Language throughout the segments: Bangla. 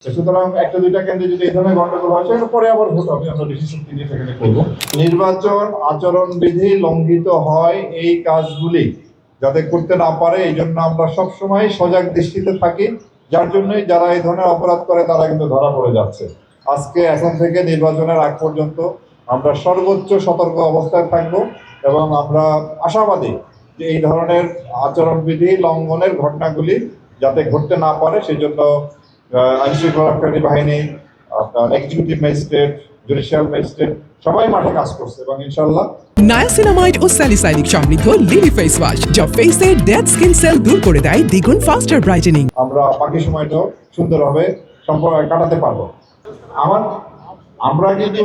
সুতরাং একটা দুইটা কেন্দ্রে যদি এই ধরনের গন্ডগোল হয় সেটা পরে আবার ভোট হবে, আমরা বেশি শক্তি দিয়ে সেখানে করবো। নির্বাচন আচরণবিধি লঙ্ঘিত হয় এই কাজগুলি যাতে করতে না পারে, এই জন্য আমরা সবসময় সজাগ দৃষ্টিতে থাকি, যার জন্যই যারা এই ধরনের অপরাধ করে তারা কিন্তু ধরা পড়ে যাচ্ছে। আজকে এখন থেকে নির্বাচনের আগ পর্যন্ত আমরা সর্বোচ্চ সতর্ক অবস্থায় থাকব এবং আমরা আশাবাদী যে এই ধরনের আচরণবিধি লঙ্ঘনের ঘটনাগুলি যাতে ঘটতে না পারে সেই জন্য আইন শৃঙ্খলাকারী বাহিনী, আপনার এক্সিকিউটিভ ম্যাজিস্ট্রেট, জুডিশিয়াল ম্যাজিস্ট্রেট সবাই মাঠে কাজ করছে এবং ইনশাআল্লাহ নায়াসিনামাইড ও স্যালিসাইলিক সমৃদ্ধ লিলি ফেস ওয়াশ যা ফেসের ডেড স্কিন সেল দূর করে দেয় দ্বিগুণ ফাস্টার ব্রাইটেনিং। আমরা বাকি সময়টাও সুন্দরভাবে সম্পর্ক কাটাতে পারবো। আমরা কিন্তু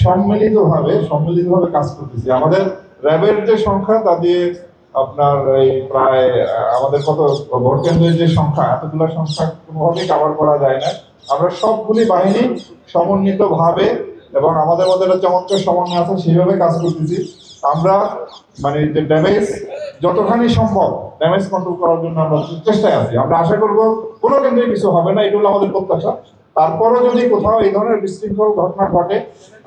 সম্মিলিতভাবে কাজ করতেছি। আমাদের র্যাবের যে সংখ্যা তা দিয়ে আপনার এই প্রায় আমাদের কত ভোট কেন্দ্রের যে সংখ্যা, এতগুলো সংখ্যা কোনোভাবেই কাভার করা যায় না। আমরা সবগুলি বাহিনী সমন্বিতভাবে এবং আমাদের মধ্যে একটা চমৎকার সমন্বয় আছে, সেইভাবে কাজ করতেছি। আমরা মানে যে ড্যামেজ যতখানি সম্ভব ড্যামেজ কন্ট্রোল করার জন্য আমরা চেষ্টায় আছি। আমরা আশা করব কোনো কেন্দ্রে কিছু হবে না, এগুলো আমাদের প্রত্যাশা। তারপরও যদি কোথাও এই ধরনের বিশৃঙ্খল ঘটনা ঘটে,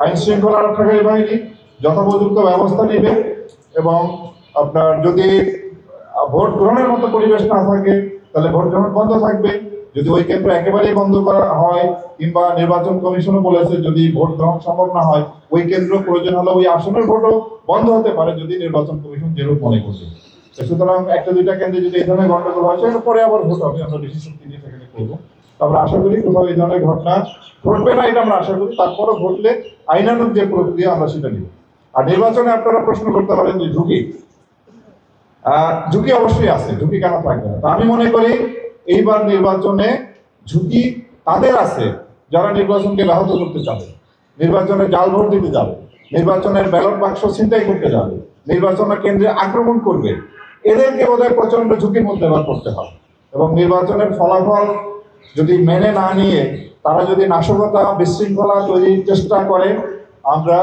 আইন শৃঙ্খলা রক্ষাকারী বাহিনী যথোপযুক্ত ব্যবস্থা নেবে এবং আপনার যদি ভোট গ্রহণের মতো পরিবেশ না থাকে তাহলে ভোট গ্রহণ বন্ধ থাকবে। যদি ওই কেন্দ্র একেবারেই বন্ধ করা হয় কিংবা নির্বাচন কমিশনও বলেছে যদি ভোট গ্রহণ সম্ভব না হয় ওই কেন্দ্র প্রয়োজন হলে ওই আসনের ভোটও বন্ধ হতে পারে যদি নির্বাচন কমিশন যেরূপ মনে করছে। সুতরাং একটা দুইটা কেন্দ্রে যদি এই ধরনের গন্ডগোল হয় সেটা পরে আবার ভোট হবে, আমরা বেশি শক্তি দিয়ে সেখানে করবো। আমরা আশা করি কোথাও এই ধরনের ঘটনা ঘটবে না, এটা আমরা আশা করি। তারপরও ঘটলে আইনানুগ যে প্রক্রিয়া আমরা সেটা নিব। আর নির্বাচনে আপনারা প্রশ্ন করতে পারেন যে ঝুঁকি অবশ্যই আছে, ঝুঁকি কেন থাকবে না। তা আমি মনে করি এইবার নির্বাচনে ঝুঁকি তাদের আছে যারা নির্বাচনকে ব্যাহত করতে চাবে, নির্বাচনে জাল ভোট দিতে যাবে, নির্বাচনের ব্যালট বাক্স ছিনতাই করতে যাবে, নির্বাচনের কেন্দ্রে আক্রমণ করবে। এদেরকে বোধহয় প্রচন্ড ঝুঁকির মধ্যে এবার করতে হবে এবং নির্বাচনের ফলাফল যদি মেনে না নিয়ে তারা যদি নাশকতা বিশৃঙ্খলা তৈরির চেষ্টা করে আমরা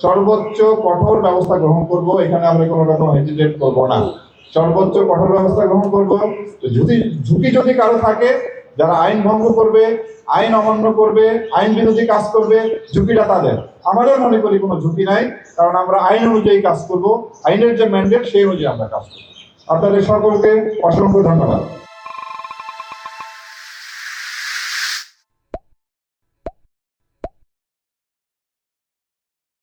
সর্বোচ্চ কঠোর ব্যবস্থা গ্রহণ করব। এখানে আমরা কোনো রকম হেজিটেট করবো না, সর্বোচ্চ কঠোর ব্যবস্থা গ্রহণ করব। ঝুঁকি যদি কারো থাকে, যারা আইন ভঙ্গ করবে, আইন অমান্য করবে, আইন বিরোধী কাজ করবে, ঝুঁকিটা তাদের। আমাদের মনে করি কোনো ঝুঁকি নাই, কারণ আমরা আইন অনুযায়ী কাজ করব, আইনের যে ম্যান্ডেট সেই অনুযায়ী আমরা কাজ করবো। আপনাদের সকলকে অসংখ্য ধন্যবাদ।